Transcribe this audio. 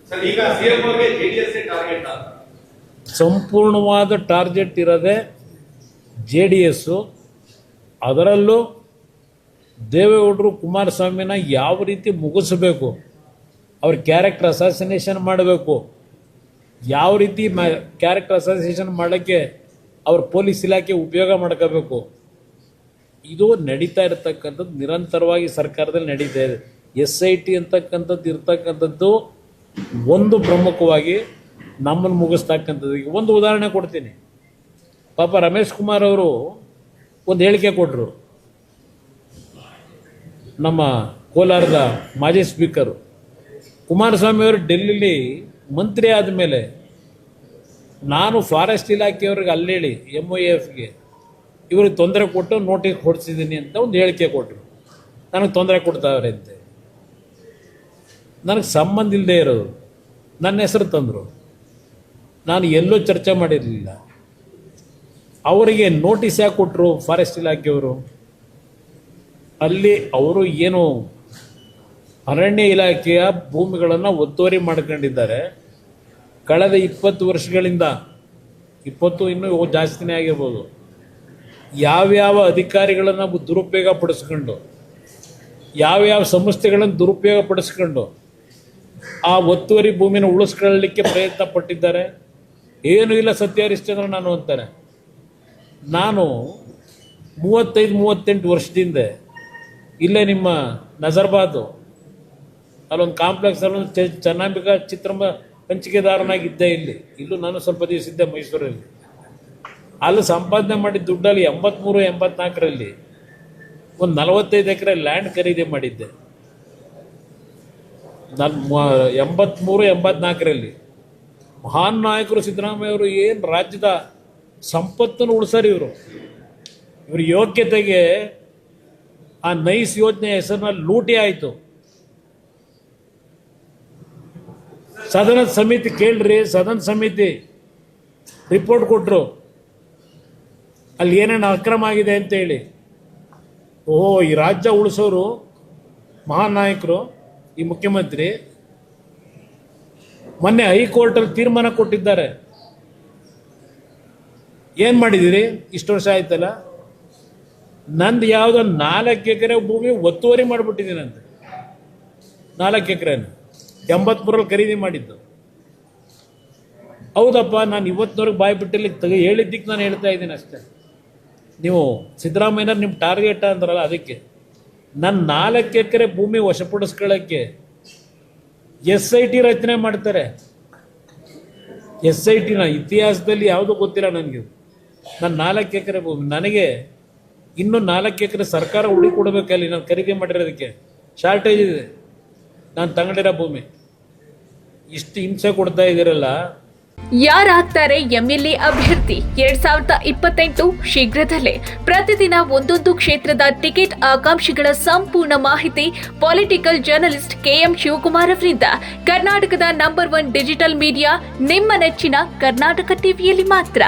Sir ಈಗ CM ಅವರಿಗೆ JDS target ಸಂಪೂರ್ಣವಾದ ಟಾರ್ಗೆಟ್ ಇರೋದೇ JDS. ಅದರಲ್ಲೂ ದೇವೇಗೌಡರು ಕುಮಾರಸ್ವಾಮಿನ ಯಾವ ರೀತಿ ಮುಗಿಸಬೇಕು, ಅವ್ರ ಕ್ಯಾರೆಕ್ಟರ್ ಅಸಾಸಿನೇಷನ್ ಮಾಡಬೇಕು, ಯಾವ ರೀತಿ ಕ್ಯಾರೆಕ್ಟರ್ ಅಸಾಸಿನೇಷನ್ ಮಾಡೋಕ್ಕೆ ಅವ್ರ ಪೊಲೀಸ್ ಇಲಾಖೆ ಉಪಯೋಗ ಮಾಡ್ಕೋಬೇಕು, ಇದು ನಡೀತಾ ಇರತಕ್ಕಂಥದ್ದು ನಿರಂತರವಾಗಿ ಸರ್ಕಾರದಲ್ಲಿ ನಡೀತಾ ಇದೆ. SIT ಅಂತಕ್ಕಂಥದ್ದು ಇರ್ತಕ್ಕಂಥದ್ದು ಒಂದು ಪ್ರಮುಖವಾಗಿ ನಮ್ಮನ್ನು ಮುಗಿಸ್ತಕ್ಕಂಥದ್ದು. ಈಗ ಒಂದು ಉದಾಹರಣೆ ಕೊಡ್ತೀನಿ. ಪಾಪ ರಮೇಶ್ ಕುಮಾರ್ ಅವರು ಒಂದು ಹೇಳಿಕೆ ಕೊಟ್ಟರು. ನಮ್ಮ ಕೋಲಾರದ ಮಾಜಿ ಸ್ಪೀಕರು ಕುಮಾರಸ್ವಾಮಿ ಅವರು ಡೆಲ್ಲಿಲಿ ಮಂತ್ರಿ ಆದಮೇಲೆ ನಾನು ಫಾರೆಸ್ಟ್ ಇಲಾಖೆಯವ್ರಿಗೆ ಅಲ್ಲೇಳಿ MOFಗೆ ಇವ್ರಿಗೆ ತೊಂದರೆ ಕೊಟ್ಟು ನೋಟಿಸ್ ಹೊಡಿಸಿದ್ದೀನಿ ಅಂತ ಒಂದು ಹೇಳಿಕೆ ಕೊಟ್ಟರು. ನನಗೆ ತೊಂದರೆ ಕೊಡ್ತಾವ್ರೆ ಅಂತೆ. ನನಗೆ ಸಂಬಂಧ ಇಲ್ಲದೆ ಇರೋದು ನನ್ನ ಹೆಸರು ತಂದರು. ನಾನು ಎಲ್ಲೂ ಚರ್ಚೆ ಮಾಡಿರಲಿಲ್ಲ. ಅವರಿಗೆ ನೋಟಿಸ್ ಯಾಕೆ ಕೊಟ್ಟರು ಫಾರೆಸ್ಟ್ ಇಲಾಖೆಯವರು? ಅಲ್ಲಿ ಅವರು ಏನು ಅರಣ್ಯ ಇಲಾಖೆಯ ಭೂಮಿಗಳನ್ನು ಒತ್ತುವರಿ ಮಾಡ್ಕೊಂಡಿದ್ದಾರೆ. ಕಳೆದ 20 ವರ್ಷಗಳಿಂದ, 20 ಇನ್ನೂ ಜಾಸ್ತಿನೇ ಆಗಿರ್ಬೋದು, ಯಾವ್ಯಾವ ಅಧಿಕಾರಿಗಳನ್ನು ದುರುಪಯೋಗ ಪಡಿಸ್ಕೊಂಡು, ಯಾವ್ಯಾವ ಸಂಸ್ಥೆಗಳನ್ನು ದುರುಪಯೋಗ ಪಡಿಸ್ಕೊಂಡು ಆ ಒತ್ತುವರಿ ಭೂಮಿನ ಉಳಿಸ್ಕೊಳ್ಳಲಿಕ್ಕೆ ಪ್ರಯತ್ನ ಪಟ್ಟಿದ್ದಾರೆ. ಏನೂ ಇಲ್ಲ ಸತ್ಯ ಹರಿಶ್ಚಂದ್ರ ನಾನು ಅಂತಾನೆ. ನಾನು 35-38 ವರ್ಷದಿಂದ ಇಲ್ಲೇ ನಿಮ್ಮ ನಜರ್ಬಾದು ಅಲ್ಲೊಂದು ಕಾಂಪ್ಲೆಕ್ಸ್ ಅಲ್ಲೊಂದು ಚೆನ್ನಾಂಬಿಕಾ ಚಿತ್ರಮ ಹಂಚಿಕೆದಾರನಾಗಿದ್ದೆ. ಇಲ್ಲೂ ನಾನು ಸ್ವಲ್ಪ ದಿವಸ ಇದ್ದೆ ಮೈಸೂರಲ್ಲಿ. ಅಲ್ಲಿ ಸಂಪಾದನೆ ಮಾಡಿದ ದುಡ್ಡಲ್ಲಿ 83-84ರಲ್ಲಿ ಒಂದು 45 ಎಕರೆ ಲ್ಯಾಂಡ್ ಖರೀದಿ ಮಾಡಿದ್ದೆ. ನಾನು 83-84ರಲ್ಲಿ ಮಹಾನ್ ನಾಯಕರು ಸಿದ್ದರಾಮಯ್ಯ ಅವರು ಏನು ರಾಜ್ಯದ ಸಂಪತ್ತನ್ನು ಉಳಿಸಾರಿ. ಇವ್ರ ಯೋಗ್ಯತೆಗೆ ಆ ನೈಸ್ ಯೋಜನೆ ಹೆಸರಿನಲ್ಲಿ ಲೂಟಿ ಆಯಿತು. ಸದನ ಸಮಿತಿ ಕೇಳ್ರಿ, ಸದನ ಸಮಿತಿ ರಿಪೋರ್ಟ್ ಕೊಟ್ಟರು ಅಲ್ಲಿ ಏನೇನು ಅಕ್ರಮ ಆಗಿದೆ ಅಂತೇಳಿ. ಓಹೋ, ಈ ರಾಜ್ಯ ಉಳಿಸೋರು ಮಹಾನ್ ನಾಯಕರು, ಈ ಮುಖ್ಯಮಂತ್ರಿ ಮೊನ್ನೆ ಹೈಕೋರ್ಟಲ್ಲಿ ತೀರ್ಮಾನ ಕೊಟ್ಟಿದ್ದಾರೆ. ಏನು ಮಾಡಿದ್ದೀರಿ? ಇಷ್ಟು ವರ್ಷ ಆಯ್ತಲ್ಲ, ನಂದು ಯಾವುದೋ 4 ಎಕರೆ ಭೂಮಿ ಒತ್ತುವರಿ ಮಾಡಿಬಿಟ್ಟಿದ್ದೀನಂತೆ. 4 ಎಕರೆನ 83ರಲ್ಲಿ ಖರೀದಿ ಮಾಡಿದ್ದು. ಹೌದಪ್ಪ, ನಾನು ಇವತ್ತಿನವ್ರಿಗೆ ಬಾಯಿ ಬಿಟ್ಟಲ್ಲಿ ಹೇಳಿದ್ದಕ್ಕೆ ನಾನು ಹೇಳ್ತಾ ಇದ್ದೀನಿ ಅಷ್ಟೇ. ನೀವು ಸಿದ್ದರಾಮಯ್ಯ ನಿಮ್ಮ ಟಾರ್ಗೆಟ್ ಅಂದ್ರಲ್ಲ, ಅದಕ್ಕೆ ನನ್ನ 4 ಎಕರೆ ಭೂಮಿ ವಶಪಡಿಸ್ಕೊಳ್ಳೋಕ್ಕೆ SIT ರಚನೆ ಮಾಡ್ತಾರೆ. SITನ ಇತಿಹಾಸದಲ್ಲಿ ಯಾವುದೂ ಗೊತ್ತಿಲ್ಲ ನನಗೆ. ನನ್ನ 4 ಎಕರೆ ಭೂಮಿ, ನನಗೆ ಇನ್ನೂ 4 ಎಕರೆ ಸರ್ಕಾರ ಕೊಡಬೇಕಲ್ಲಿ. ನಾನು ಖರೀದಿ ಮಾಡಿರೋದಕ್ಕೆ ಶಾರ್ಟೇಜ್ ಇದೆ. ನಾನು ತಗೊಂಡಿರೋ ಭೂಮಿ ಇಷ್ಟು ಹಿಂಸೆ ಕೊಡ್ತಾ ಇದ್ದೀರಲ್ಲ. ಯಾರಾಗ್ತಾರೆ MLA ಅಭ್ಯರ್ಥಿ 2028 ಶೀಘ್ರದಲ್ಲೇ. ಪ್ರತಿದಿನ ಒಂದೊಂದು ಕ್ಷೇತ್ರದ ಟಿಕೆಟ್ ಆಕಾಂಕ್ಷಿಗಳ ಸಂಪೂರ್ಣ ಮಾಹಿತಿ ಪೊಲಿಟಿಕಲ್ ಜರ್ನಲಿಸ್ಟ್ KM ಶಿವಕುಮಾರ್ ಅವರಿಂದ. ಕರ್ನಾಟಕದ ನಂಬರ್ 1 ಡಿಜಿಟಲ್ ಮೀಡಿಯಾ ನಿಮ್ಮ ನೆಚ್ಚಿನ ಕರ್ನಾಟಕ ಟಿವಿಯಲ್ಲಿ ಮಾತ್ರ.